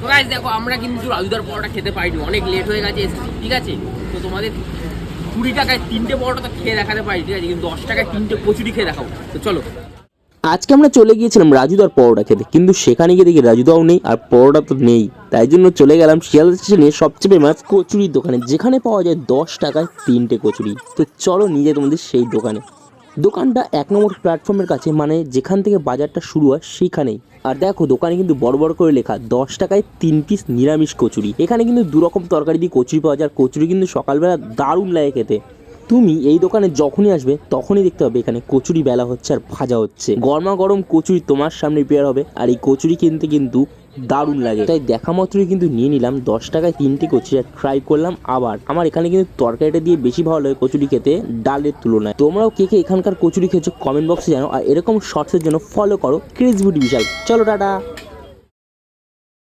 তো গাইস দেখো আমরা কিন্তু রাজুদার পরোটা খেতে পারিনি, অনেক লেট হয়ে গেছে, ঠিক আছে। তো তোমাদের 20 টাকায় 3টে পরোটা তো খেয়ে দেখাতে পারি, ঠিক আছে, কিন্তু 10 টাকায় 3টে কচুরি খেয়ে দেখাবো। তো চলো। আজকে আমরা চলে গিয়েছিলাম রাজুদার পরোটা খেতে, কিন্তু সেখানে গিয়ে দেখি রাজুদাও নেই আর পরোটা তো নেই। তাই জন্য চলে গেলাম শিয়ালদা স্টেশনে সবচেয়ে ফেমাস কচুরির দোকানে, যেখানে পাওয়া যায় 10 টাকায় 3টে কচুরি। তো চলো নিয়ে তোমাদের সেই দোকানে। দোকানটা 1 নম্বর প্ল্যাটফর্মের কাছে, মানে যেখান থেকে বাজারটা শুরু হয় সেইখানেই। আর দেখো দোকানে কিন্তু বড় বড় করে লেখা 10 টাকায় 3 পিস নিরামিষ কচুরি। এখানে কিন্তু 2 রকম তরকারি দিয়ে কচুরি পাওয়া যায়। কচুরি কিন্তু সকালবেলা দারুণ লাগে খেতে। তুমি এই দোকানে যখনই আসবে তখনই দেখতে পাবে এখানে কচুরি বেলা হচ্ছে আর ভাজা হচ্ছে। গরমা গরম কচুরি তোমার সামনে প্রিপেয়ার হবে, আর এই কচুরি কিনতে কিন্তু দারুণ লাগে। তাই দেখা মাত্রই কিন্তু নিয়ে নিলাম 10 টাকায় 3টে কচুরি, আর ট্রাই করলাম। আবার আমার এখানে কিন্তু তরকারিটা দিয়ে বেশি ভালো লাগে কচুরি খেতে ডালের তুলনায়। তোমরাও কে কে এখানকার কচুরি খেয়েছো কমেন্ট বক্সে জানো, আর এরকম শর্টসের জন্য ফলো করো ক্রেজ বিউটি বিশাল। চলো টাটা।